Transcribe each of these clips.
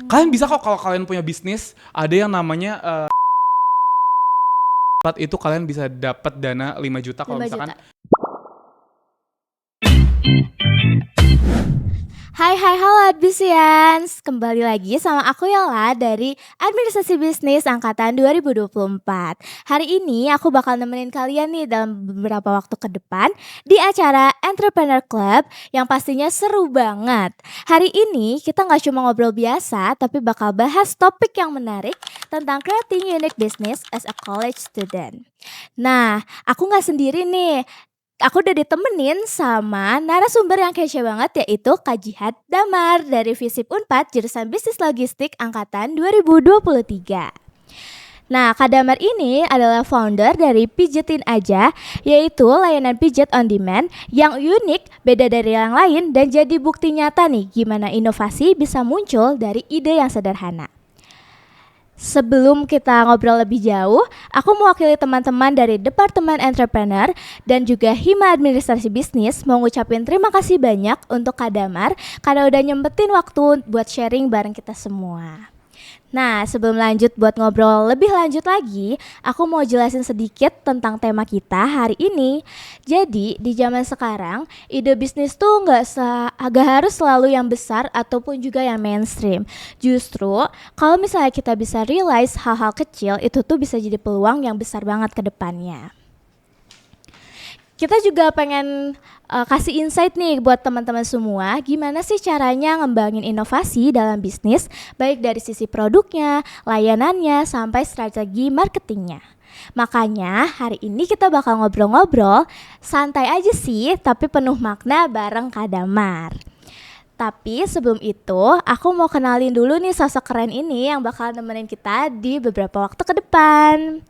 Kalian bisa kok kalau kalian punya bisnis, ada yang namanya itu kalian bisa dapat dana 5 juta kalau 5 misalkan. juta. Hai halo Adbisians, kembali lagi sama aku Yola dari Administrasi Bisnis Angkatan 2024. Hari ini aku bakal nemenin kalian nih dalam beberapa waktu ke depan di acara Entrepreneur Club yang pastinya seru banget. Hari ini kita gak cuma ngobrol biasa, tapi bakal bahas topik yang menarik tentang creating unique business as a college student. Nah, aku gak sendiri nih. Aku udah ditemenin sama narasumber yang kece banget, yaitu Kak Jihad Damar dari Visip Unpad jurusan Bisnis Logistik Angkatan 2023. Nah, Kak Damar ini adalah founder dari Pijetin Aja, yaitu layanan pijat on demand yang unik, beda dari yang lain, dan jadi bukti nyata nih gimana inovasi bisa muncul dari ide yang sederhana. Sebelum kita ngobrol lebih jauh, aku mewakili teman-teman dari Departemen Entrepreneur dan juga Hima Administrasi Bisnis mau ngucapin terima kasih banyak untuk Kak Damar karena udah nyempetin waktu buat sharing bareng kita semua. Nah, sebelum lanjut buat ngobrol lebih lanjut lagi, aku mau jelasin sedikit tentang tema kita hari ini. Jadi, di zaman sekarang, ide bisnis tuh agak harus selalu yang besar ataupun juga yang mainstream. Justru, kalau misalnya kita bisa realize hal-hal kecil, itu tuh bisa jadi peluang yang besar banget ke depannya. Kita juga pengen kasih insight nih buat teman-teman semua, gimana sih caranya ngembangin inovasi dalam bisnis, baik dari sisi produknya, layanannya, sampai strategi marketingnya. Makanya hari ini kita bakal ngobrol-ngobrol, santai aja sih, tapi penuh makna bareng Kak Damar. Tapi sebelum itu, aku mau kenalin dulu nih sosok keren ini yang bakal nemenin kita di beberapa waktu ke depan.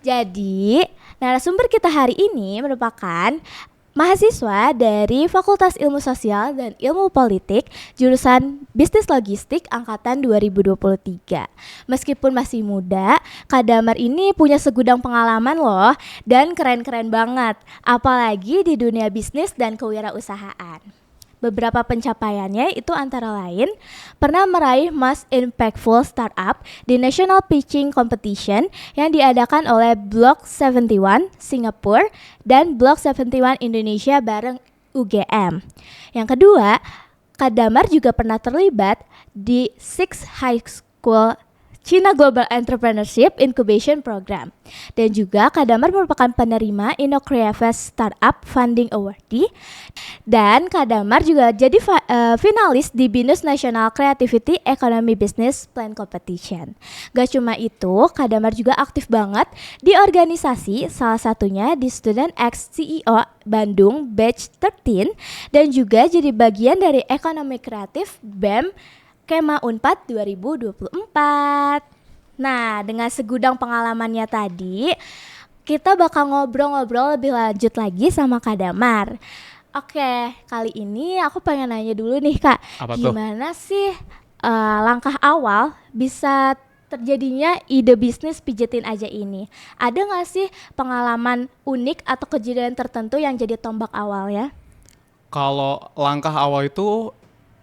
Jadi, narasumber kita hari ini merupakan mahasiswa dari Fakultas Ilmu Sosial dan Ilmu Politik jurusan Bisnis Logistik Angkatan 2023. Meskipun masih muda, Kak Damar ini punya segudang pengalaman loh dan keren-keren banget, apalagi di dunia bisnis dan kewirausahaan. Beberapa pencapaiannya itu antara lain pernah meraih Most Impactful Startup di National Pitching Competition yang diadakan oleh Block 71 Singapura dan Block 71 Indonesia bareng UGM. Yang kedua, Kak Damar juga pernah terlibat di Six High School China Global Entrepreneurship Incubation Program. Dan juga Kak Damar merupakan penerima InnoCreaFest Startup Funding Awardee. Dan Kak Damar juga jadi finalis di BINUS National Creativity Economy Business Plan Competition. Gak cuma itu, Kak Damar juga aktif banget di organisasi, salah satunya di Student X CEO Bandung Batch 13 dan juga jadi bagian dari ekonomi kreatif BEM Kema Unpad 2024. Nah, dengan segudang pengalamannya tadi, kita bakal ngobrol-ngobrol lebih lanjut lagi sama Kak Damar. Oke, kali ini aku pengen nanya dulu nih Kak, gimana sih langkah awal bisa terjadinya ide bisnis Pijetin Aja ini? Ada gak sih pengalaman unik atau kejadian tertentu yang jadi tombak awal ya? Kalau langkah awal itu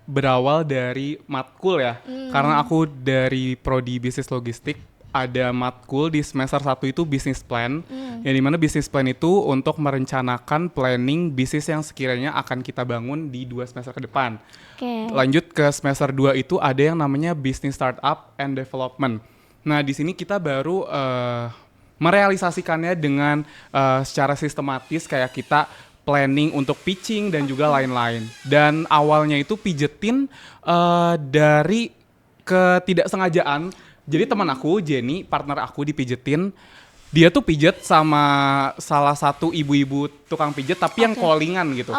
berawal dari matkul ya. Karena aku dari prodi bisnis logistik, ada matkul di semester 1 itu bisnis plan. Yang dimana bisnis plan itu untuk merencanakan planning bisnis yang sekiranya akan kita bangun di 2 semester ke depan. Lanjut ke semester 2 itu ada yang namanya business startup and development. Nah, di sini kita baru merealisasikannya dengan secara sistematis, kayak kita planning untuk pitching dan juga lain-lain. Dan awalnya itu pijetin dari ketidaksengajaan. Jadi teman aku, Jenny, partner aku di Pijetin, dia tuh pijet sama salah satu ibu-ibu tukang pijet, tapi yang callingan gitu.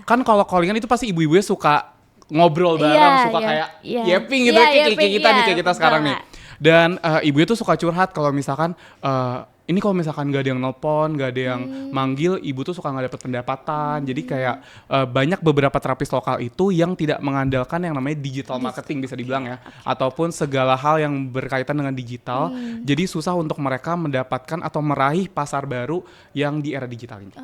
Kan kalau callingan itu pasti ibu-ibunya suka ngobrol bareng, suka kayak yapping gitu, kayak kita nih, kayak kita sekarang nih. Dan ibunya tuh suka curhat kalau misalkan ini kalau misalkan gak ada yang nelpon, gak ada yang manggil, ibu tuh suka gak dapet pendapatan. Jadi kayak banyak beberapa terapis lokal itu yang tidak mengandalkan yang namanya digital marketing, bisa dibilang ya. Ataupun segala hal yang berkaitan dengan digital. Jadi susah untuk mereka mendapatkan atau meraih pasar baru yang di era digital ini.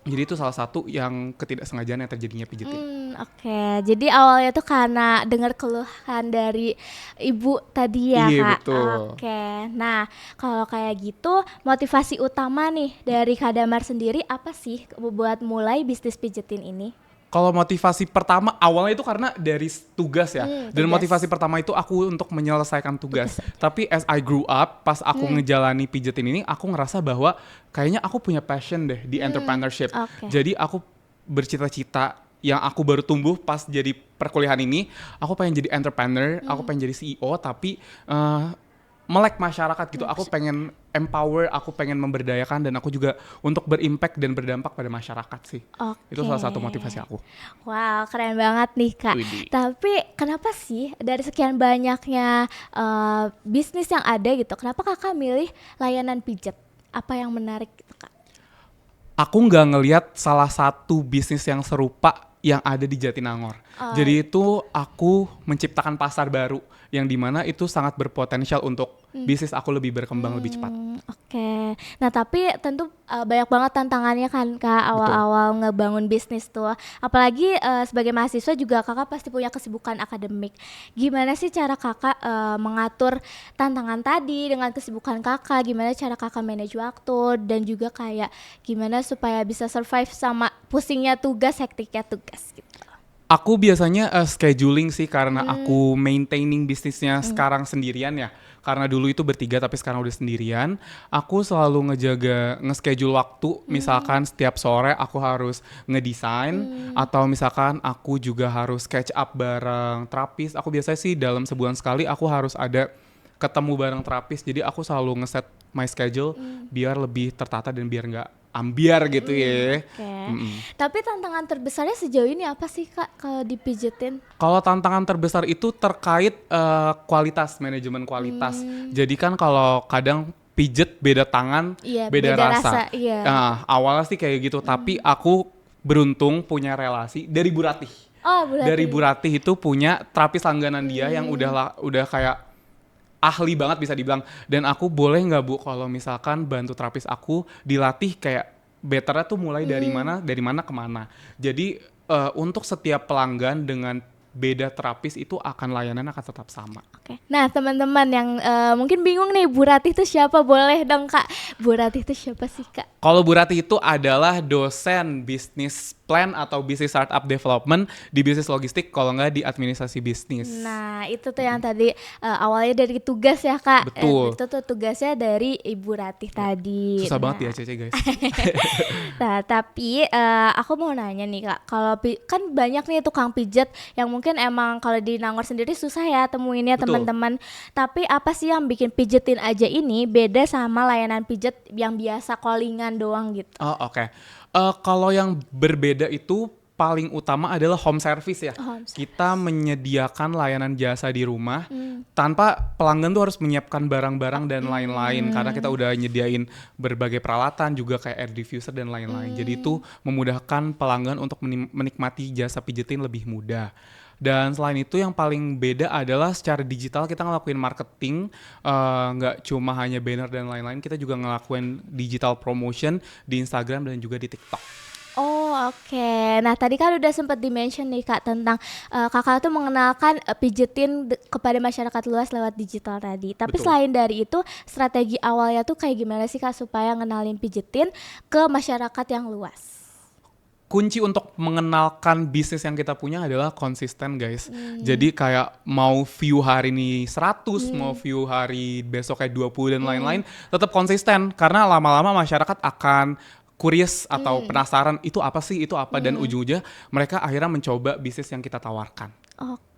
Jadi itu salah satu yang ketidaksengajaan yang terjadinya pijetin. Oke. Jadi awalnya tuh karena dengar keluhan dari ibu tadi ya, Iya, Kak? betul. Oke. Nah, kalau kayak gitu motivasi utama nih dari Kak Damar sendiri apa sih buat mulai bisnis pijetin ini? Kalau motivasi pertama awalnya itu karena dari tugas ya. Dan Tugas. motivasi pertama itu aku untuk menyelesaikan tugas. Tugas aja. Tapi as I grew up, pas aku ngejalani pijetin ini, aku ngerasa bahwa kayaknya aku punya passion deh di entrepreneurship. Oke. Jadi aku bercita-cita yang aku baru tumbuh pas jadi perkuliahan ini, aku pengen jadi entrepreneur, aku pengen jadi CEO, tapi melek masyarakat gitu. Aku pengen empower, aku pengen memberdayakan, dan aku juga untuk berimpact dan berdampak pada masyarakat sih. Oke. Itu salah satu motivasi aku. Wow, keren banget nih, Kak. Widih. Tapi kenapa sih dari sekian banyaknya bisnis yang ada gitu, kenapa Kakak milih layanan pijet? Apa yang menarik gitu, Kak? Aku nggak ngelihat salah satu bisnis yang serupa yang ada di Jatinangor. Jadi itu aku menciptakan pasar baru yang dimana itu sangat berpotensial untuk bisnis aku lebih berkembang lebih cepat. Oke. Nah, tapi tentu banyak banget tantangannya kan, Kak, awal-awal ngebangun bisnis tuh. Apalagi sebagai mahasiswa juga Kakak pasti punya kesibukan akademik. Gimana sih cara Kakak mengatur tantangan tadi dengan kesibukan Kakak? Gimana cara Kakak manage waktu dan juga kayak gimana supaya bisa survive sama pusingnya tugas, hektiknya tugas gitu. Aku biasanya scheduling sih karena aku maintaining bisnisnya sekarang sendirian ya. Karena dulu itu bertiga tapi sekarang udah sendirian. Aku selalu nge-schedule waktu. Misalkan setiap sore aku harus ngedesain atau misalkan aku juga harus catch up bareng terapis. Aku biasanya sih dalam sebulan sekali aku harus ada ketemu bareng terapis. Jadi aku selalu ngeset my schedule biar lebih tertata dan biar nggak ambiar gitu ya. Oke. Tapi tantangan terbesarnya sejauh ini apa sih, Kak, kalau dipijetin? Kalau tantangan terbesar itu terkait kualitas, manajemen kualitas. Jadi kan kalau kadang pijet beda tangan, Iya, beda beda rasa. rasa, iya. Nah, awalnya sih kayak gitu, tapi aku beruntung punya relasi dari Bu Ratih. Oh, berarti. Dari Bu Ratih itu punya terapis langganan dia yang udah kayak ahli banget bisa dibilang. Dan aku boleh nggak Bu kalau misalkan bantu terapis aku dilatih kayak betternya tuh mulai dari mana kemana. Jadi untuk setiap pelanggan dengan beda terapis itu layanan akan tetap sama. Oke. Nah, teman-teman yang mungkin bingung nih, Bu Ratih itu siapa? Boleh dong, Kak. Bu Ratih itu siapa sih, Kak? Kalau Bu Ratih itu adalah dosen bisnis plan atau bisnis startup development di bisnis logistik, kalau nggak di administrasi bisnis. Nah, itu tuh yang tadi awalnya dari tugas ya, Kak. Betul. Itu tuh tugasnya dari Ibu Ratih tadi. Susah banget ya Cece guys. Nah, tapi aku mau nanya nih, Kak. Kalau kan banyak nih tukang pijet yang mungkin emang kalau di Nangor sendiri susah ya temuinnya, Betul. teman-teman. Tapi apa sih yang bikin pijetin aja ini beda sama layanan pijet yang biasa callingan doang gitu? Oh, oke. Kalau yang berbeda itu paling utama adalah home service ya. Home service. Kita menyediakan layanan jasa di rumah tanpa pelanggan tuh harus menyiapkan barang-barang dan lain-lain, karena kita udah nyediain berbagai peralatan juga kayak air diffuser dan lain-lain. Jadi itu memudahkan pelanggan untuk menikmati jasa pijetin lebih mudah. Dan selain itu yang paling beda adalah secara digital kita ngelakuin marketing, nggak cuma hanya banner dan lain-lain, kita juga ngelakuin digital promotion di Instagram dan juga di TikTok. Oh, oke. Nah, tadi kan udah sempat di-mention nih, Kak, tentang Kakak tuh mengenalkan pijetin kepada masyarakat luas lewat digital tadi. Tapi Betul. selain dari itu, strategi awalnya tuh kayak gimana sih, Kak, supaya ngenalin pijetin ke masyarakat yang luas? Kunci untuk mengenalkan bisnis yang kita punya adalah konsisten guys. Jadi kayak mau view hari ini 100, mau view hari besok kayak 20 dan lain-lain, tetap konsisten. Karena lama-lama masyarakat akan curious atau penasaran itu apa sih, itu apa. Dan ujung-ujungnya mereka akhirnya mencoba bisnis yang kita tawarkan.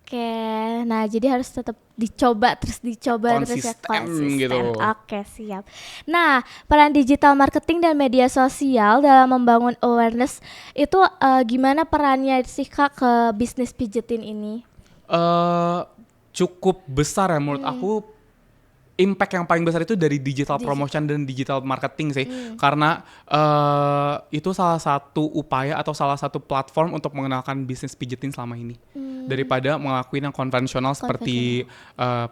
Oke, nah jadi harus tetap dicoba terus Konsisten gitu. Oke, siap. Nah, peran digital marketing dan media sosial dalam membangun awareness itu gimana perannya sih, Kak, ke bisnis pijetin ini? Cukup besar ya menurut aku. Impact yang paling besar itu dari digital promotion dan digital marketing sih, karena itu salah satu upaya atau salah satu platform untuk mengenalkan bisnis pijetin selama ini. Daripada ngelakuin yang konvensional seperti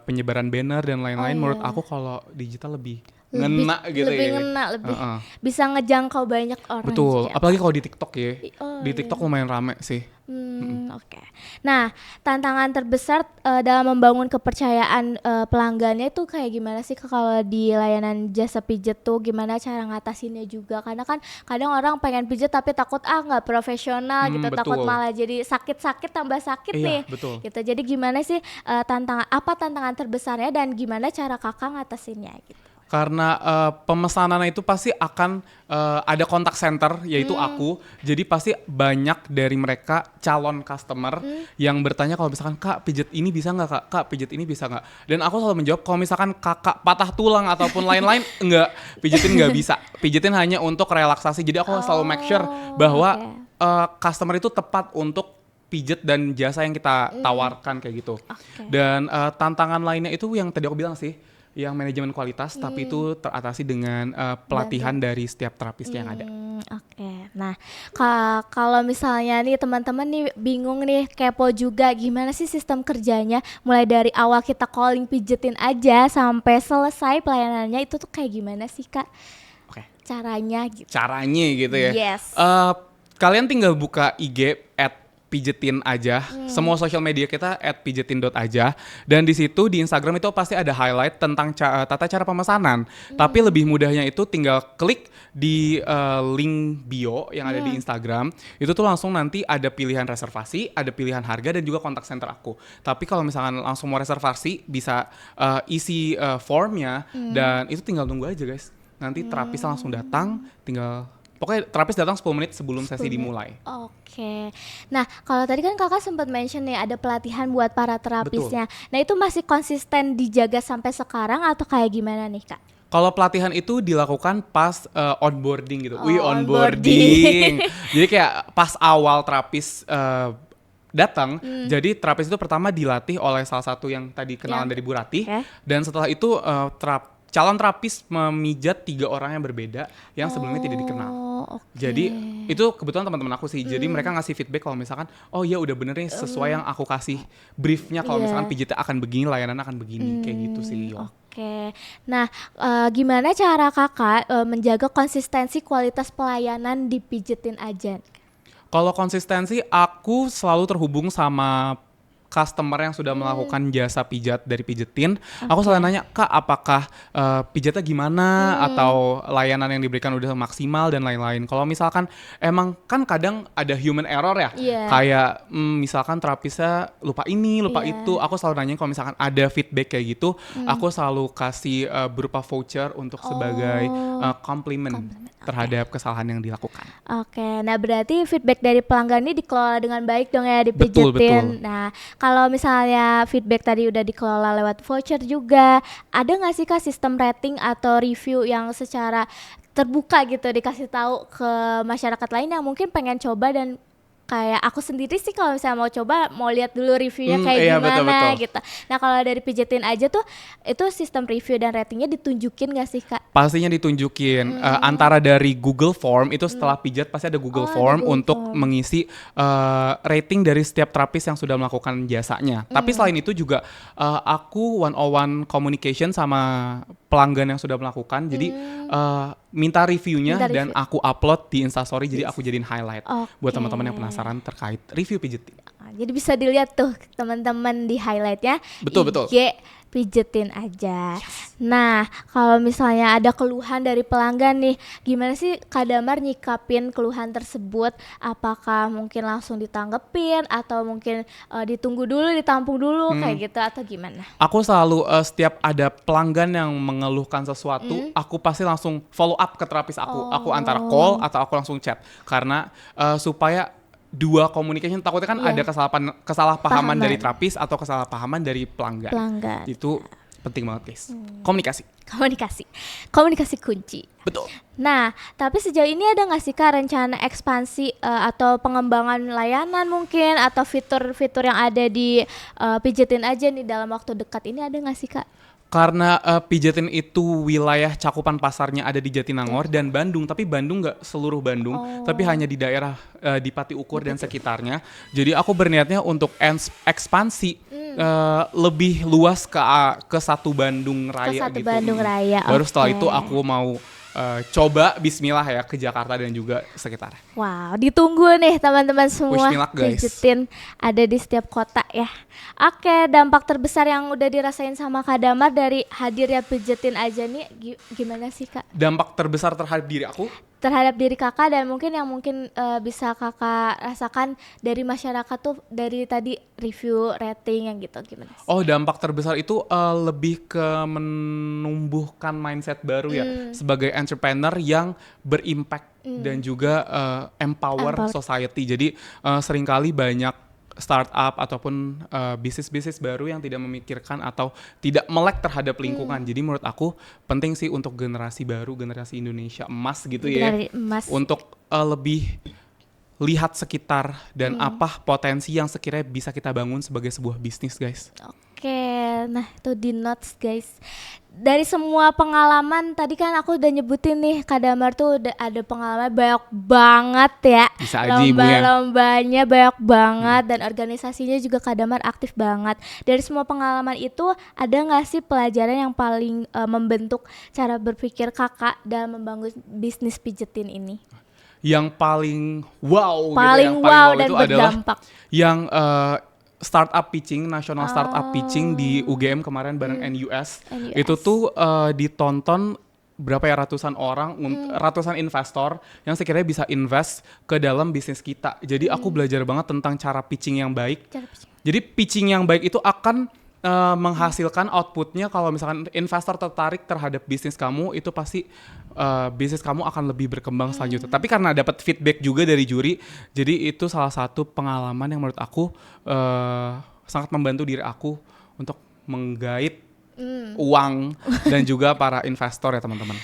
penyebaran banner dan lain-lain, menurut aku kalau digital lebih ngena gitu lebih ya. ngena, lebih bisa ngejangkau banyak orang. Betul, juga. apalagi kalau di TikTok ya. Oh, Di TikTok lumayan rame sih. Oke. Nah, tantangan terbesar dalam membangun kepercayaan pelanggannya itu kayak gimana sih Kak, kalau di layanan jasa pijet tuh gimana cara ngatasinnya juga? Karena kan kadang orang pengen pijet tapi takut nggak profesional gitu, takut Betul. malah jadi sakit-sakit tambah sakit Iya, nih. betul. Gitu. Jadi gimana sih tantangan terbesarnya dan gimana cara Kakak ngatasinnya gitu? Karena pemesanan itu pasti akan ada kontak center, yaitu aku. Jadi pasti banyak dari mereka calon customer yang bertanya kalau misalkan Kak pijet ini bisa nggak Kak? Kak pijet ini bisa nggak? Dan aku selalu menjawab kalau misalkan kakak patah tulang ataupun lain-lain enggak, pijetin nggak bisa. Pijetin hanya untuk relaksasi. Jadi aku selalu make sure bahwa customer itu tepat untuk pijet dan jasa yang kita tawarkan kayak gitu. Dan tantangan lainnya itu yang tadi aku bilang sih, yang manajemen kualitas, tapi itu teratasi dengan pelatihan dari setiap terapis yang ada. Oke. Nah, kalau misalnya nih teman-teman nih bingung nih, kepo juga gimana sih sistem kerjanya, mulai dari awal kita calling pijetin aja sampai selesai pelayanannya itu tuh kayak gimana sih Kak? Oke. Caranya gitu. Caranya gitu ya. Yes. Kalian tinggal buka IG @pijetin aja, semua sosial media kita @pijetin.aja, dan di situ di Instagram itu pasti ada highlight tentang tata cara pemesanan. Tapi lebih mudahnya itu tinggal klik di link bio yang ada di Instagram, itu tuh langsung nanti ada pilihan reservasi, ada pilihan harga dan juga kontak center aku. Tapi kalau misalkan langsung mau reservasi bisa isi formnya dan itu tinggal tunggu aja guys. Nanti terapis langsung datang, pokoknya terapis datang 10 menit sebelum sesi dimulai. Oke. Nah, kalau tadi kan Kakak sempat mention nih ada pelatihan buat para terapisnya. Nah, itu masih konsisten dijaga sampai sekarang atau kayak gimana nih, Kak? Kalau pelatihan itu dilakukan pas onboarding gitu. Onboarding. Jadi kayak pas awal terapis datang, jadi terapis itu pertama dilatih oleh salah satu yang tadi kenalan dari Bu Ratih, dan setelah itu calon terapis memijat 3 orang yang berbeda yang sebelumnya tidak dikenal. Jadi itu kebetulan teman-teman aku sih. Jadi mereka ngasih feedback kalau misalkan, oh ya udah bener nih sesuai yang aku kasih briefnya. Kalau misalkan pijitnya akan begini, layanan akan begini, kayak gitu sih. Oke. Nah, gimana cara Kakak menjaga konsistensi kualitas pelayanan di pijetin aja? Kalau konsistensi, aku selalu terhubung sama customer yang sudah melakukan jasa pijat dari pijetin. Aku selalu nanya, Kak apakah pijatnya gimana, atau layanan yang diberikan udah maksimal dan lain-lain. Kalau misalkan emang kan kadang ada human error ya, kayak misalkan terapisnya lupa ini, lupa itu. Aku selalu nanya kalau misalkan ada feedback kayak gitu, aku selalu kasih berupa voucher untuk sebagai komplimen terhadap kesalahan yang dilakukan. Oke, nah berarti feedback dari pelanggan ini dikelola dengan baik dong ya di Betul. pijetin. Nah, kalau misalnya feedback tadi udah dikelola lewat voucher juga, ada nggak sih Kak sistem rating atau review yang secara terbuka gitu dikasih tahu ke masyarakat lain yang mungkin pengen coba? Dan kayak aku sendiri sih kalau misalnya mau coba, mau lihat dulu reviewnya kayak gimana, betul. Gitu. Nah kalau dari pijetin aja tuh, itu sistem review dan ratingnya ditunjukin gak sih Kak? Pastinya ditunjukin. Antara dari Google Form, itu setelah pijat pasti ada Google Form untuk mengisi rating dari setiap terapis yang sudah melakukan jasanya. Tapi selain itu juga aku one-on-one communication sama pelanggan yang sudah melakukan. Jadi minta reviewnya dan aku upload di Instastory, jadi aku jadiin highlight buat teman-teman yang penasaran terkait review pijetin. Jadi bisa dilihat tuh teman-teman di highlightnya. Betul. IG pijetin aja. Nah, kalau misalnya ada keluhan dari pelanggan nih, gimana sih Kak Damar nyikapin keluhan tersebut? Apakah mungkin langsung ditanggepin atau mungkin ditunggu dulu, ditampung dulu kayak gitu atau gimana? Aku selalu setiap ada pelanggan yang mengeluhkan sesuatu, aku pasti langsung follow up ke terapis aku. Aku antara call atau aku langsung chat, karena supaya dua communication, takutnya kan ada kesalahpahaman dari terapis atau kesalahpahaman dari pelanggan. Itu penting banget guys. Komunikasi kunci. Betul. Nah, tapi sejauh ini ada nggak sih Kak rencana ekspansi atau pengembangan layanan mungkin, atau fitur-fitur yang ada di pijetin aja nih dalam waktu dekat ini, ada nggak sih Kak? Karena pijetin itu wilayah cakupan pasarnya ada di Jatinangor dan Bandung, tapi Bandung nggak seluruh Bandung, tapi hanya di daerah di Pati Ukur dan sekitarnya. Jadi aku berniatnya untuk ekspansi lebih luas ke satu Bandung Raya satu gitu. Bandung Raya, Baru setelah oke. itu aku mau coba Bismillah ya ke Jakarta dan juga sekitar. Wow, ditunggu nih teman-teman semua. Wish me luck, guys. Pijetin ada di setiap kota ya. Oke, dampak terbesar yang udah dirasain sama Kak Damar dari hadirnya Pijetin aja nih gimana sih Kak? Dampak terbesar terhadap diri aku Terhadap diri kakak dan mungkin bisa kakak rasakan dari masyarakat tuh dari tadi review rating yang gitu gimana sih? Oh, dampak terbesar itu lebih ke menumbuhkan mindset baru ya sebagai entrepreneur yang berimpact dan juga empower society. Jadi seringkali banyak startup ataupun bisnis-bisnis baru yang tidak memikirkan atau tidak melek terhadap lingkungan. Jadi menurut aku penting sih untuk generasi baru, generasi Indonesia emas gitu ya, Dari emas. untuk lebih lihat sekitar dan apa potensi yang sekiranya bisa kita bangun sebagai sebuah bisnis, guys. Oke, nah itu di notes guys. Dari semua pengalaman tadi kan aku udah nyebutin nih Kak Damar tuh udah ada pengalaman banyak banget ya. Bisa aja Ibu ya. Lomba-lombanya banyak banget dan organisasinya juga Kak Damar aktif banget. Dari semua pengalaman itu ada nggak sih pelajaran yang paling membentuk cara berpikir kakak dalam membangun bisnis pijetin ini? Yang paling wow Paling gitu, yang wow dan itu adalah berdampak. yang startup pitching, national startup pitching di UGM kemarin bareng NUS. Itu tuh ditonton berapa ya ratusan orang, ratusan investor yang sekiranya bisa invest ke dalam bisnis kita. Jadi aku belajar banget tentang cara pitching yang baik. Jadi pitching yang baik itu akan menghasilkan outputnya kalau misalkan investor tertarik terhadap bisnis kamu, itu pasti bisnis kamu akan lebih berkembang selanjutnya. Tapi karena dapat feedback juga dari juri, jadi itu salah satu pengalaman yang menurut aku sangat membantu diri aku untuk menggait uang dan juga para investor ya teman-teman.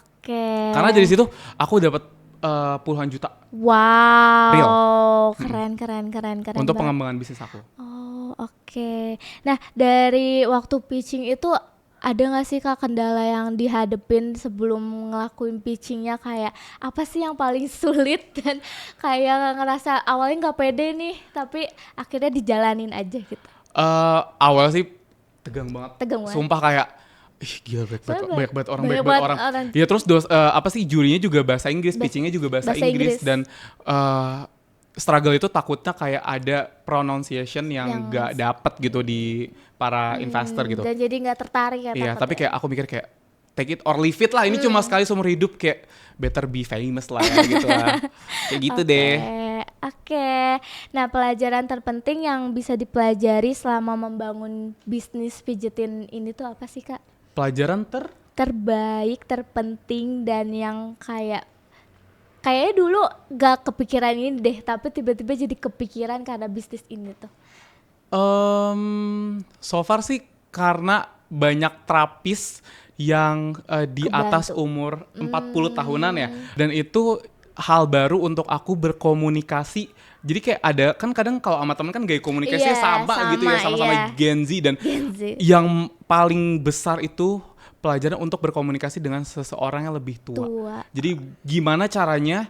Oke. Karena dari situ aku dapat puluhan juta Wow, Real. keren untuk banget. pengembangan bisnis aku. Oh, oke. Nah, dari waktu pitching itu ada nggak sih Kak kendala yang dihadepin sebelum ngelakuin pitchingnya, kayak apa sih yang paling sulit dan kayak ngerasa awalnya nggak pede nih tapi akhirnya dijalanin aja gitu? Awal sih tegang banget. Tegang banget. Sumpah kayak ih gila banyak banget orang. Banyak banget orang. Ya terus apa sih jurinya juga bahasa Inggris, pitchingnya juga bahasa Inggris dan struggle itu takutnya kayak ada pronunciation yang nggak dapet gitu di para investor gitu. Dan jadi nggak tertarik ya. Iya, takut tapi ya. kayak aku mikir kayak take it or leave it lah. Ini cuma sekali seumur hidup, kayak better be famous lah ya, gitu lah. Kayak gitu deh. Oke. Nah, pelajaran terpenting yang bisa dipelajari selama membangun bisnis pijetin ini tuh apa sih Kak? Pelajaran Terbaik, terpenting dan yang kayaknya dulu gak kepikiran ini deh, tapi tiba-tiba jadi kepikiran karena bisnis ini tuh. So far sih karena banyak terapis yang di atas umur 40 tahunan ya. Dan itu hal baru untuk aku berkomunikasi. Jadi kayak ada, kan kadang kalau sama temen kan gaya komunikasinya sama gitu ya, sama-sama Gen Z. Dan yang paling besar itu pelajaran untuk berkomunikasi dengan seseorang yang lebih tua. Jadi gimana caranya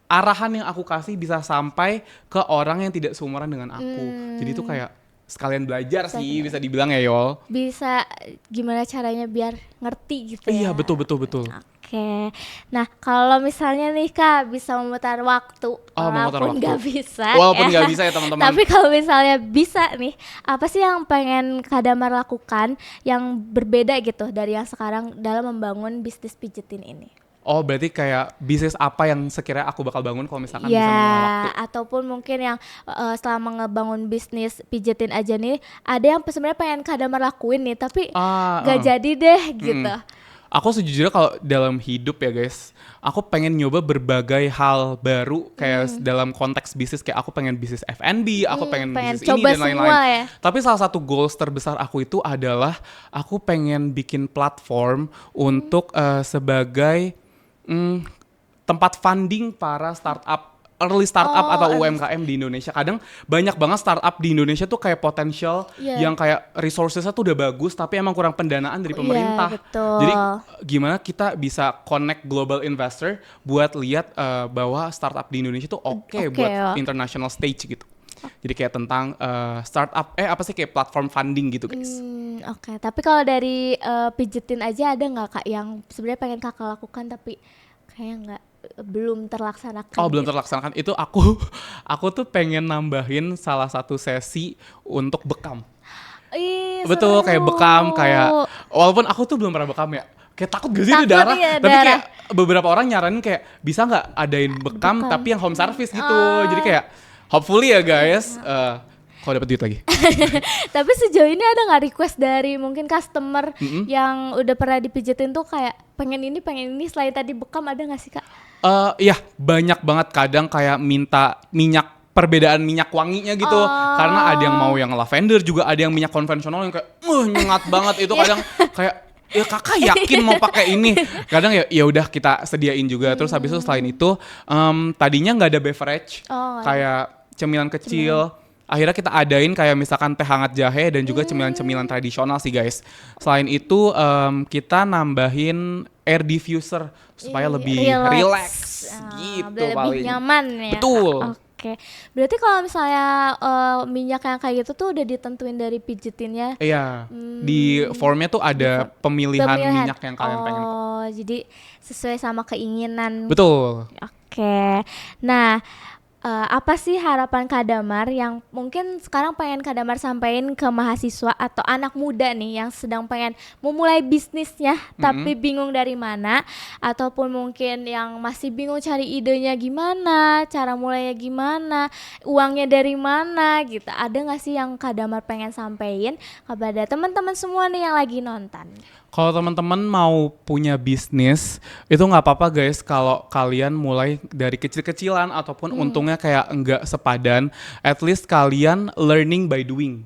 arahan yang aku kasih bisa sampai ke orang yang tidak seumuran dengan aku. Jadi itu kayak sekalian belajar sih, bisa dibilang ya Yol. Bisa gimana caranya biar ngerti gitu ya. Iya, betul. Oke. Nah, kalau misalnya nih Kak bisa memutar waktu, walaupun nggak bisa. Walaupun nggak bisa ya teman-teman. Tapi kalau misalnya bisa nih, apa sih yang pengen Kak Damar lakukan yang berbeda gitu dari yang sekarang dalam membangun bisnis pijetin ini? Oh, berarti kayak bisnis apa yang sekiranya aku bakal bangun kalau misalkan bisa mengulang waktu? Ataupun mungkin yang selama ngebangun bisnis pijetin aja nih, ada yang sebenarnya pengen Kak Damar lakuin nih, tapi gak jadi deh gitu. Aku sejujurnya kalau dalam hidup ya guys, aku pengen nyoba berbagai hal baru kayak dalam konteks bisnis, kayak aku pengen bisnis F&B, aku pengen bisnis ini dan lain-lain. Ya. Tapi salah satu goals terbesar aku itu adalah aku pengen bikin platform untuk sebagai tempat funding para startup early startup atau early UMKM di Indonesia. Kadang banyak banget startup di Indonesia tuh kayak potensial yang kayak resourcesnya tuh udah bagus tapi emang kurang pendanaan dari pemerintah. Betul. Jadi gimana kita bisa connect global investor buat lihat bahwa startup di Indonesia tuh oke buat international stage gitu. Jadi kayak tentang startup apa sih kayak platform funding gitu guys. Oke. Tapi kalau dari pijetin aja ada nggak Kak yang sebenarnya pengen Kakak lakukan tapi kayak belum terlaksanakan? Oh, belum terlaksanakan. Itu aku tuh pengen nambahin salah satu sesi untuk bekam. Betul, seru. kayak bekam, kayak walaupun aku tuh belum pernah bekam ya. Kayak takut gak sih itu darah? Ya, tapi kayak beberapa orang nyaranin kayak bisa nggak adain bekam tapi yang home service gitu. Jadi kayak hopefully ya guys, kalau dapat duit lagi. Tapi sejauh ini ada nggak request dari mungkin customer yang udah pernah dipijetin tuh kayak pengen ini selain tadi bekam, ada nggak sih Kak? Iya, banyak banget. Kadang kayak minta perbedaan minyak wanginya gitu. Karena ada yang mau yang lavender, juga ada yang minyak konvensional yang kayak nyengat banget. Itu kadang kayak ya kakak yakin mau pakai ini. Kadang ya udah kita sediain juga. Terus habis itu selain itu tadinya nggak ada beverage, kayak cemilan kecil. Akhirnya kita adain kayak misalkan teh hangat jahe dan juga cemilan-cemilan tradisional sih guys. Selain itu kita nambahin air diffuser supaya lebih relax gitu paling. Lebih nyaman ya. Betul. Oke. Berarti kalau misalnya minyak yang kayak gitu tuh udah ditentuin dari pijetinnya? Iya. Di formnya tuh ada pemilihan minyak yang kalian pengen. Oh, jadi sesuai sama keinginan. Betul. Oke. Nah, apa sih harapan Kak Damar yang mungkin sekarang pengen Kak Damar sampaikan ke mahasiswa atau anak muda nih yang sedang pengen memulai bisnisnya tapi bingung dari mana, ataupun mungkin yang masih bingung cari idenya gimana, cara mulainya gimana, uangnya dari mana gitu. Ada nggak sih yang Kak Damar pengen sampaikan kepada teman-teman semua nih yang lagi nonton? Kalau teman-teman mau punya bisnis, itu nggak apa-apa guys kalau kalian mulai dari kecil-kecilan ataupun untungnya kayak enggak sepadan. At least kalian learning by doing.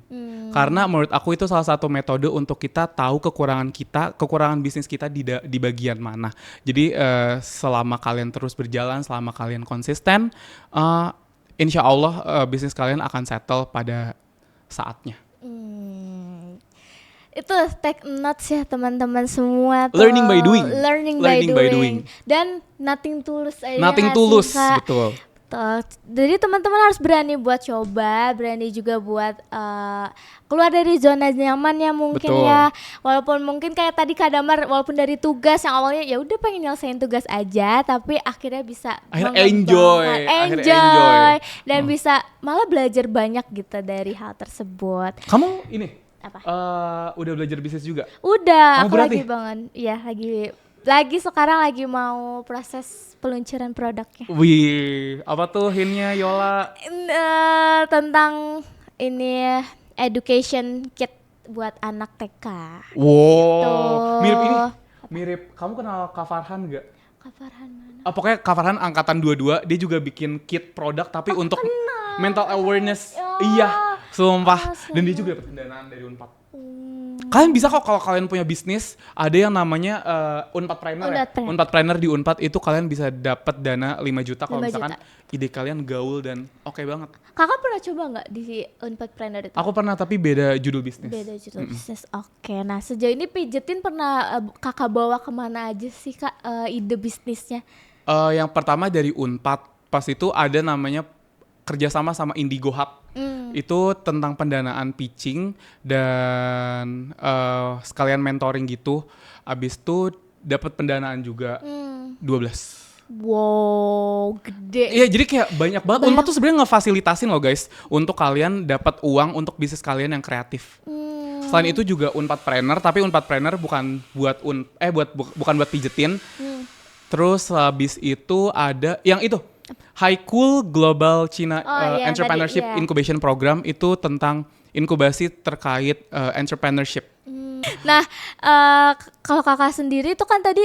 Karena menurut aku itu salah satu metode untuk kita tahu kekurangan bisnis kita di bagian mana. Jadi selama kalian terus berjalan, selama kalian konsisten, insya Allah bisnis kalian akan settle pada saatnya. Itu take notes ya teman-teman semua tuh. Learning by doing. Learning by doing. Dan nothing tulus aja. Nothing tulus, betul. Jadi teman-teman harus berani buat coba, berani juga buat keluar dari zona nyamannya mungkin. Betul. Ya. Walaupun mungkin kayak tadi Kak Damar, walaupun dari tugas yang awalnya ya udah pengen nyelesain tugas aja, tapi akhirnya bisa enjoy dan bisa malah belajar banyak gitu dari hal tersebut. Kamu ini apa? Udah belajar bisnis juga? Udah, aku lagi bangun. Iya, lagi sekarang lagi mau proses peluncuran produknya. Wih, apa tuh hintnya Yola? Tentang ini education kit buat anak TK. Wow, gitu. Mirip kamu kenal Kak Farhan gak? Kak Farhan mana? Pokoknya Kak Farhan angkatan 22, dia juga bikin kit produk tapi untuk mental awareness. Iya. Sumpah, dan dia juga dapat pendanaan dari Unpad. Kalian bisa kok kalau kalian punya bisnis, ada yang namanya Unpadpreneur ya. Unpadpreneur di Unpad itu kalian bisa dapat dana 5 juta kalau misalkan ide kalian gaul dan oke banget. Kakak pernah coba nggak di Unpadpreneur itu? Aku pernah, tapi beda judul bisnis. Bisnis. Oke. Nah, sejauh ini pijetin pernah kakak bawa kemana aja sih Kak ide bisnisnya? Yang pertama dari Unpad, pas itu ada namanya kerjasama sama Indigo Hub. Itu tentang pendanaan pitching dan sekalian mentoring gitu. Abis itu dapat pendanaan juga 12. Wow, gede. Iya, jadi kayak banyak banget. Unpad tuh sebenarnya ngefasilitasin loh guys untuk kalian dapat uang untuk bisnis kalian yang kreatif. Selain itu juga Unpadpreneur, tapi Unpadpreneur bukan buat bukan buat pijetin. Terus habis itu ada yang itu High Cool Global China Entrepreneurship Incubation Program, itu tentang inkubasi terkait entrepreneurship. Nah, kalau kakak sendiri itu kan tadi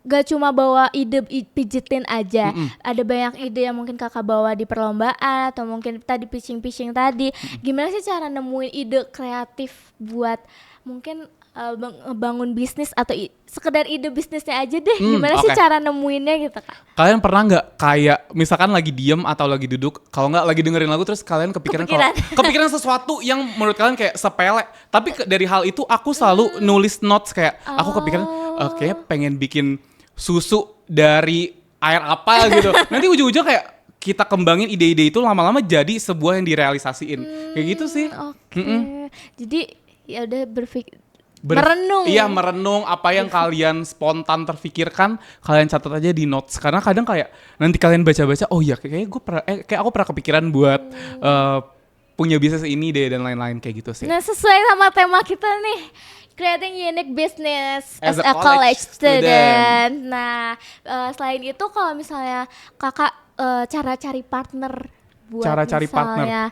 gak cuma bawa ide pijitin aja. Ada banyak ide yang mungkin kakak bawa di perlombaan atau mungkin tadi pitching tadi. Gimana sih cara nemuin ide kreatif buat mungkin bangun bisnis atau sekedar ide bisnisnya aja deh. Gimana sih cara nemuinnya gitu Kak? Kalian pernah nggak kayak misalkan lagi diem atau lagi duduk, kalau nggak lagi dengerin lagu terus kalian kepikiran sesuatu yang menurut kalian kayak sepele, tapi dari hal itu aku selalu nulis notes kayak aku kepikiran kayak pengen bikin susu dari air apa gitu. Nanti ujung-ujung kayak kita kembangin ide-ide itu lama-lama jadi sebuah yang direalisasiin. Kayak gitu sih. Jadi ya udah merenung. Iya, merenung apa yang kalian spontan terfikirkan, kalian catat aja di notes. Karena kadang kayak nanti kalian baca-baca, oh iya kayak aku pernah kepikiran buat punya bisnis ini deh dan lain-lain kayak gitu sih. Nah, sesuai sama tema kita nih, creating unique business as a college student. Nah, selain itu kalau misalnya kakak cara cari partner buat misalnya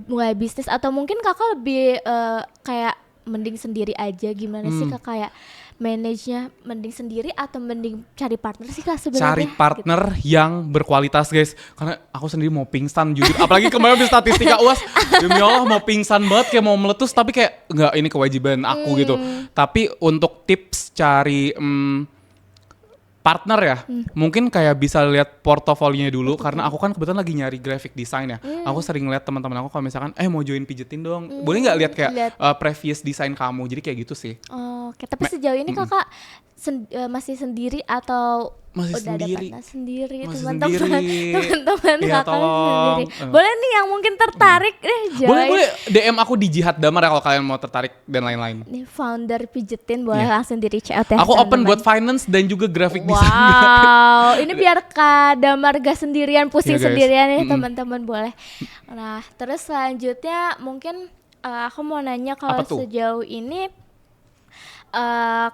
mulai bisnis, atau mungkin kakak lebih kayak mending sendiri aja, gimana sih kak kayak manage-nya, mending sendiri atau mending cari partner sih kak sebenarnya? Cari partner gitu yang berkualitas guys, karena aku sendiri mau pingsan jujur, apalagi kemarin di statistika UAS, demi Allah mau pingsan banget kayak mau meletus, tapi kayak nggak, ini kewajiban aku gitu. Tapi untuk tips cari partner ya, mungkin kayak bisa lihat portofolionya dulu, karena aku kan kebetulan lagi nyari graphic design ya. Aku sering lihat teman-teman aku kalau misalkan mau join pijetin dong, boleh nggak lihat kayak previous design kamu, jadi kayak gitu sih. Oke, tapi sejauh ini kakak masih sendiri atau masih udah sendiri. ada partner sendiri, Masih teman-teman Iya, kakak tolong. sendiri. Boleh nih yang mungkin tertarik deh, join. Boleh DM aku di Jihad Damar ya kalau kalian mau tertarik dan lain-lain. Nih founder pijetin boleh langsung di reach out ya. Aku open teman-teman. buat finance dan juga graphic design. Wow, ini biar Kak Damar gak sendirian, pusing Iya, guys. sendirian nih teman-teman boleh. Nah, terus selanjutnya mungkin aku mau nanya kalau sejauh ini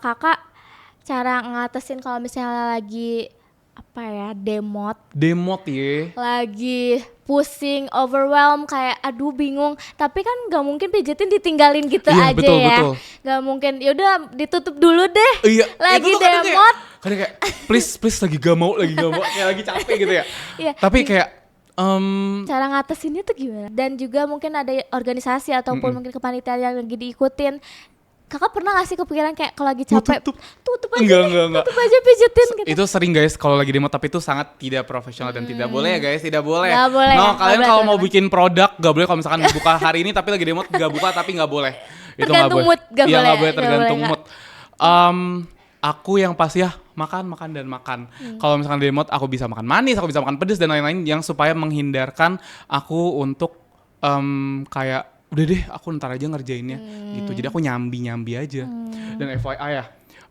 kakak cara ngatasin kalau misalnya lagi demot ya, lagi pusing, overwhelm, kayak aduh bingung, tapi kan nggak mungkin pijetin ditinggalin gitu aja betul, ya, betul. nggak mungkin, yaudah ditutup dulu deh. Lagi itu demot kadang kayak please lagi gak mau kayak lagi capek gitu ya. Tapi kayak cara ngatasinnya tuh gimana? Dan juga mungkin ada organisasi ataupun mungkin kepanitiaan yang lagi diikutin. Kakak pernah gak sih kepikiran kayak kalau lagi capek tutup aja, enggak. tutup aja pijetin gitu? Itu sering guys kalau lagi demo, tapi itu sangat tidak profesional dan tidak boleh ya guys, tidak boleh. Gak boleh. No, kalian kalau mau bikin produk gak boleh kalau misalkan buka hari ini tapi lagi demo gak buka, tapi gak boleh. Itu tergantung mood, gak boleh. Iya gak boleh, tergantung mood. Aku yang pasti ya makan dan makan. Kalau misalkan demo aku bisa makan manis, aku bisa makan pedas dan lain-lain yang supaya menghindarkan aku untuk kayak udah deh aku ntar aja ngerjainnya gitu. Jadi aku nyambi aja. Dan FYI ya,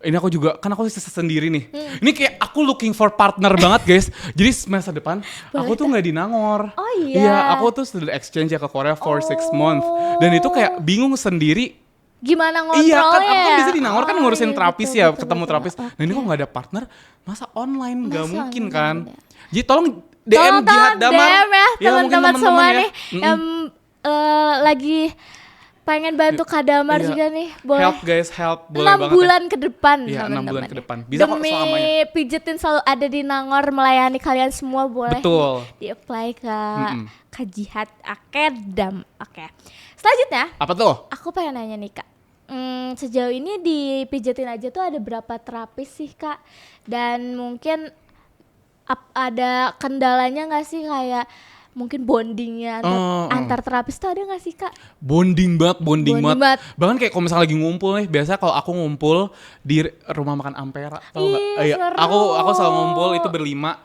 ini aku juga kan aku sendiri nih. Ini kayak aku looking for partner banget guys. Jadi semester depan aku tuh nggak di Nangor. Oh iya. Iya, aku tuh student exchange ya ke Korea for 6 months. Dan itu kayak bingung sendiri. Gimana ngontrolnya? Iya kan, aku kan bisa di Nangor kan ngurusin terapis betul, ya, betul, ketemu terapis. Okay. Nah ini kok nggak ada partner, masa online nggak mungkin online, kan? ya. Jadi tolong DM Jihad Damar ya teman-teman semua nih ya. lagi pengen bantu Kak Damar juga nih, boleh. Help guys, help, boleh 6 banget bulan ke depan, iya, teman-teman. 6 bulan ke depan. Bisa kok selamanya. Demi pijetin selalu ada di Nangor melayani kalian semua, boleh. Betul. Di-apply ke Jihad Academy. Oke. Selanjutnya, apa tuh? aku pengen nanya nih Kak. Sejauh ini di pijetin aja tuh ada berapa terapis sih Kak? Dan mungkin ada kendalanya nggak sih, kayak mungkin bondingnya antar terapis tuh ada nggak sih Kak? Bonding banget. Bahkan kayak kalau misalnya lagi ngumpul nih, biasa kalau aku ngumpul di rumah makan Ampera, tau nggak? Iya, aku selalu ngumpul itu berlima.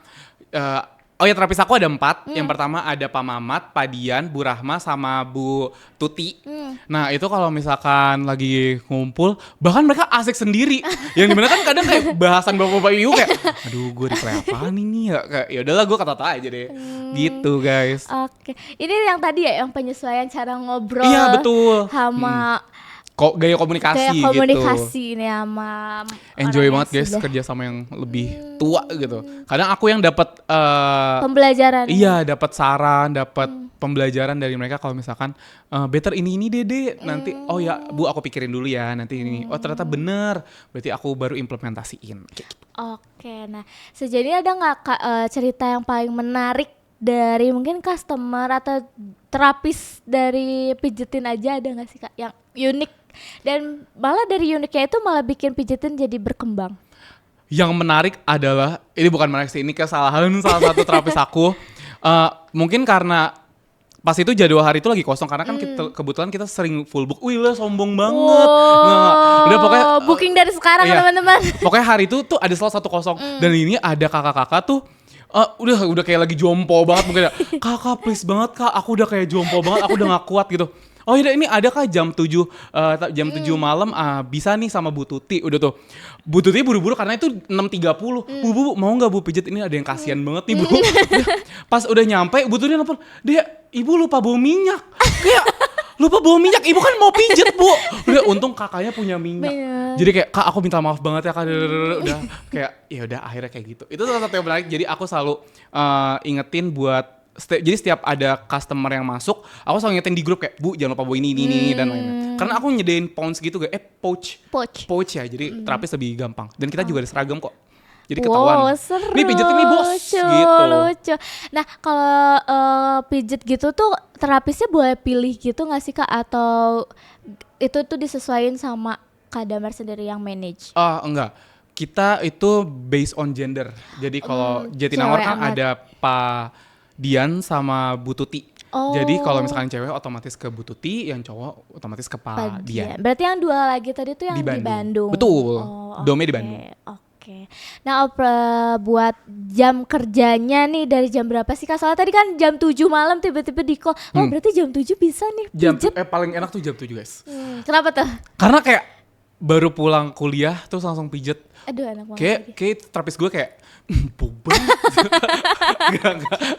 Oh ya, terapis aku ada 4. Yang pertama ada Pak Mamat, Pak Dian, Bu Rahma, sama Bu Tuti. Nah itu kalau misalkan lagi ngumpul, bahkan mereka asik sendiri. Yang dimana kan kadang kayak bahasan bapak-bapak ibu kayak, aduh gue reply apaan ini ya? Kayak yaudahlah gue kata-kata aja deh. Gitu guys. Oke. Ini yang tadi ya, yang penyesuaian cara ngobrol. Iya betul. Sama kok gaya komunikasi ini sama enjoy banget guys kerja sama yang lebih tua gitu. Kadang aku yang dapat pembelajaran. Iya, dapat saran, dapat pembelajaran dari mereka kalau misalkan better ini Dede nanti oh ya Bu aku pikirin dulu ya nanti ini oh ternyata bener berarti aku baru implementasiin kayak gitu. Oke, nah sejauh ini ada nggak Kak cerita yang paling menarik dari mungkin customer atau terapis dari pijetin aja ada nggak sih Kak yang unik dan malah dari uniknya itu malah bikin pijetin jadi berkembang? Yang menarik adalah ini bukan menarik sih ini kesalahan salah satu terapis aku mungkin karena pas itu jadwal hari itu lagi kosong karena kan kebetulan kita sering full book. Wih lah sombong banget. Nggak. Udah pokoknya booking dari sekarang iya, teman-teman. Pokoknya hari itu tuh ada salah satu kosong dan ini ada kakak-kakak tuh udah kayak lagi jompo banget mungkin ya. Kakak please banget Kak, aku udah kayak jompo banget, aku udah gak kuat gitu. Oh iya ini ada Kak jam 7 malam bisa nih sama Bu Tuti. Udah tuh Bu Tuti buru-buru karena itu 6.30. Bu mau gak Bu pijet ini ada yang kasihan banget nih Bu. Pas udah nyampe Bu Tuti nelfon, "Dia Ibu lupa bawa minyak." Kayak lupa bawa minyak, Ibu kan mau pijet Bu. Udah untung kakaknya punya minyak. Jadi kayak Kak aku minta maaf banget ya Kak. Udah kayak ya udah akhirnya kayak gitu. Itu salah satu yang menarik. Jadi aku selalu ingetin buat jadi setiap ada customer yang masuk, aku selalu ingetin di grup kayak Bu jangan lupa bawa ini dan lain-lain. Karena aku nyediain pouch gitu pouch ya. Jadi terapis lebih gampang. Dan kita juga ada seragam kok. Jadi ketahuan. Seru. Nih pijet ini bos gitu. Lucu. Nah kalau pijet gitu tuh terapisnya boleh pilih gitu nggak sih Kak atau itu tuh disesuaikan sama Kak Damar sendiri yang manage? Enggak. Kita itu based on gender. Jadi kalau Jatinangor kan ada Pak Dian sama Bu Tuti. Jadi kalau misalkan cewek otomatis ke Bu Tuti, yang cowok otomatis ke Pak Dian. Berarti yang dua lagi tadi tuh yang di Bandung. Betul. Dome di Bandung. Oke. Nah, buat jam kerjanya nih dari jam berapa sih Kak? Soalnya tadi kan jam 7 malam tiba-tiba di call. Oh, berarti jam 7 bisa nih pijet. Paling enak tuh jam 7, guys. Kenapa tuh? Karena kayak baru pulang kuliah terus langsung pijet. Aduh, enak banget. Kayak terapis gue kayak boban.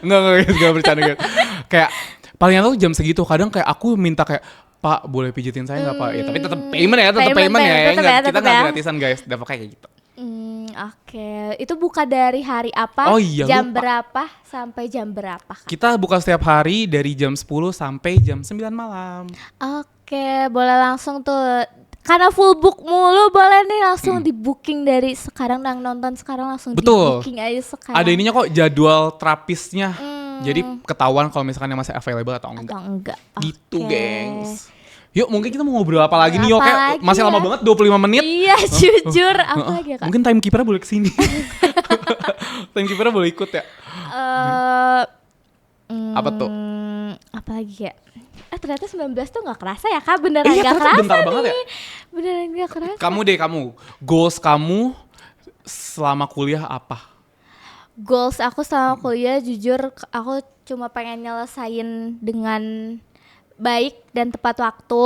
Enggak bercanda gitu. Kayak paling enak tuh jam segitu. Kadang kayak aku minta kayak Pak boleh pijetin saya nggak Pak? Ya tapi tetap payment ya. Kita nggak gratisan guys. Dapat kayak gitu. Oke. Itu buka dari hari apa? Oh iya, jam lupa. berapa sampai jam berapa Kak? Kita buka setiap hari dari jam 10 sampai jam 9 malam. Oke, boleh langsung tuh. Karena full book mulu boleh nih langsung di booking dari sekarang yang nonton sekarang langsung di booking aja sekarang. Ada ininya kok jadwal terapisnya. Jadi ketahuan kalau misalkan masih available atau enggak. Gitu, gengs. Yuk mungkin kita mau ngobrol apa lagi nih yuk kayak masih lama banget 25 menit. Iya jujur apa lagi ya Kak? Mungkin timekeeper boleh kesini. Timekeeper boleh ikut ya. Apa tuh? Apa lagi ya? Ternyata 19 tuh gak kerasa ya Kak, beneran gak kerasa bentar nih banget ya? Beneran gak kerasa. Kamu goals kamu selama kuliah apa? Goals aku selama kuliah jujur aku cuma pengen nyelesain dengan baik dan tepat waktu.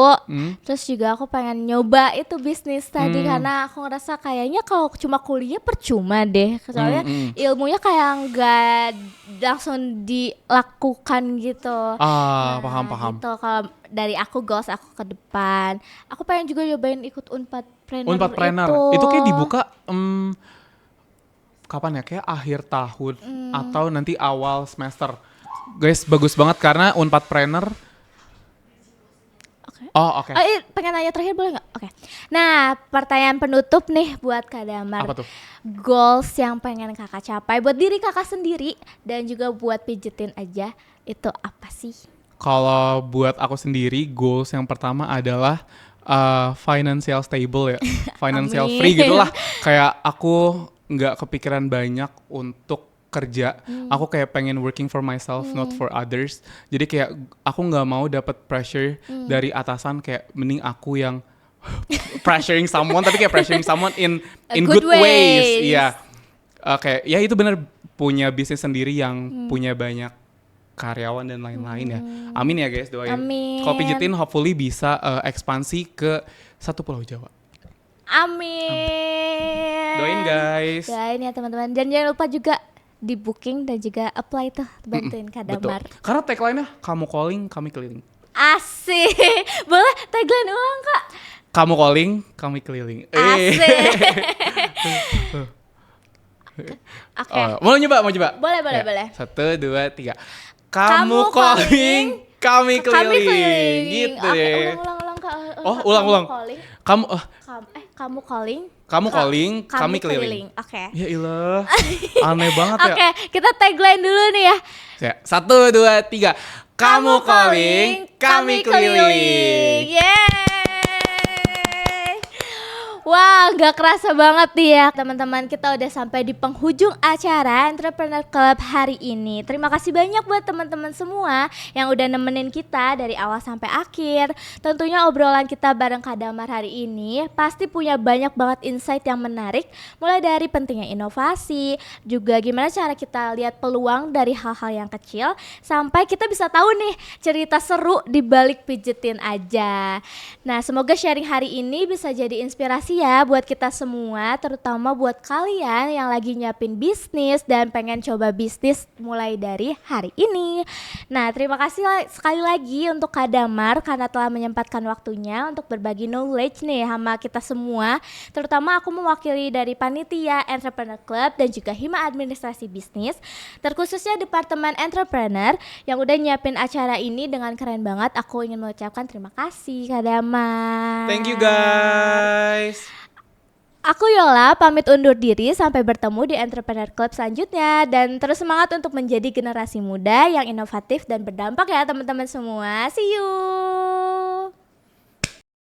Terus juga aku pengen nyoba itu bisnis tadi karena aku ngerasa kayaknya kalau cuma kuliah percuma deh. Soalnya ilmunya kayak nggak langsung dilakukan gitu. Paham. Gitu. Kalau dari aku goals aku ke depan, aku pengen juga nyobain ikut Unpadpreneur. Itu kayak dibuka kapan ya? Kayak akhir tahun atau nanti awal semester. Guys, bagus banget karena Unpadpreneur. Oke. Pengen nanya terakhir boleh nggak? Oke. Nah, pertanyaan penutup nih buat Kak Damar. Apa tuh? Goals yang pengen kakak capai buat diri kakak sendiri dan juga buat pijetin aja itu apa sih? Kalau buat aku sendiri, goals yang pertama adalah financial stable ya, financial free gitulah. Kayak aku nggak kepikiran banyak untuk kerja, aku kayak pengen working for myself, not for others. Jadi kayak aku nggak mau dapat pressure dari atasan, kayak mending aku yang pressuring someone, tapi kayak pressuring someone in good ways. Iya, kayak ya itu benar punya bisnis sendiri yang punya banyak karyawan dan lain-lain ya. Amin ya guys, doain. Kalau pijetin hopefully bisa ekspansi ke satu pulau Jawa. Amin. Doain guys. Doain ya teman-teman. Dan jangan lupa juga di booking dan juga apply tuh bantuin Kak Damar. Karena tagline-nya kamu calling, kami keliling. Asik. Boleh tagline ulang Kak? Kamu calling, kami keliling. Asik. Oke. Mau nyoba? Boleh. 1, 2, 3. Kamu calling, kami kami keliling. keliling. Gitu Oke, deh. ulang-ulang Kak. Ulang-ulang. Kamu Kamu calling, kamu calling, kami keliling. keliling. Oke. Ya ilah, aneh banget ya. Oke, kita tagline dulu nih ya. 1, 2, 3. Kamu calling, kami keliling. Yeay. Wah, gak kerasa banget nih ya teman-teman, kita udah sampai di penghujung acara Entrepreneur Club hari ini. Terima kasih banyak buat teman-teman semua yang udah nemenin kita dari awal sampai akhir. Tentunya obrolan kita bareng Kak Damar hari ini pasti punya banyak banget insight yang menarik, mulai dari pentingnya inovasi, juga gimana cara kita lihat peluang dari hal-hal yang kecil, sampai kita bisa tahu nih cerita seru di balik pijetin aja. Nah, semoga sharing hari ini bisa jadi inspirasi ya buat kita semua, terutama buat kalian yang lagi nyiapin bisnis dan pengen coba bisnis mulai dari hari ini. Nah, terima kasih sekali lagi untuk Kak Damar karena telah menyempatkan waktunya untuk berbagi knowledge nih sama kita semua, terutama aku mewakili dari Panitia Entrepreneur Club dan juga Hima Administrasi Bisnis, terkhususnya Departemen Entrepreneur yang udah nyiapin acara ini dengan keren banget. Aku ingin mengucapkan terima kasih Kak Damar. Thank you guys. Aku Yola pamit undur diri, sampai bertemu di Entrepreneur Club selanjutnya, dan terus semangat untuk menjadi generasi muda yang inovatif dan berdampak ya teman-teman semua. See you.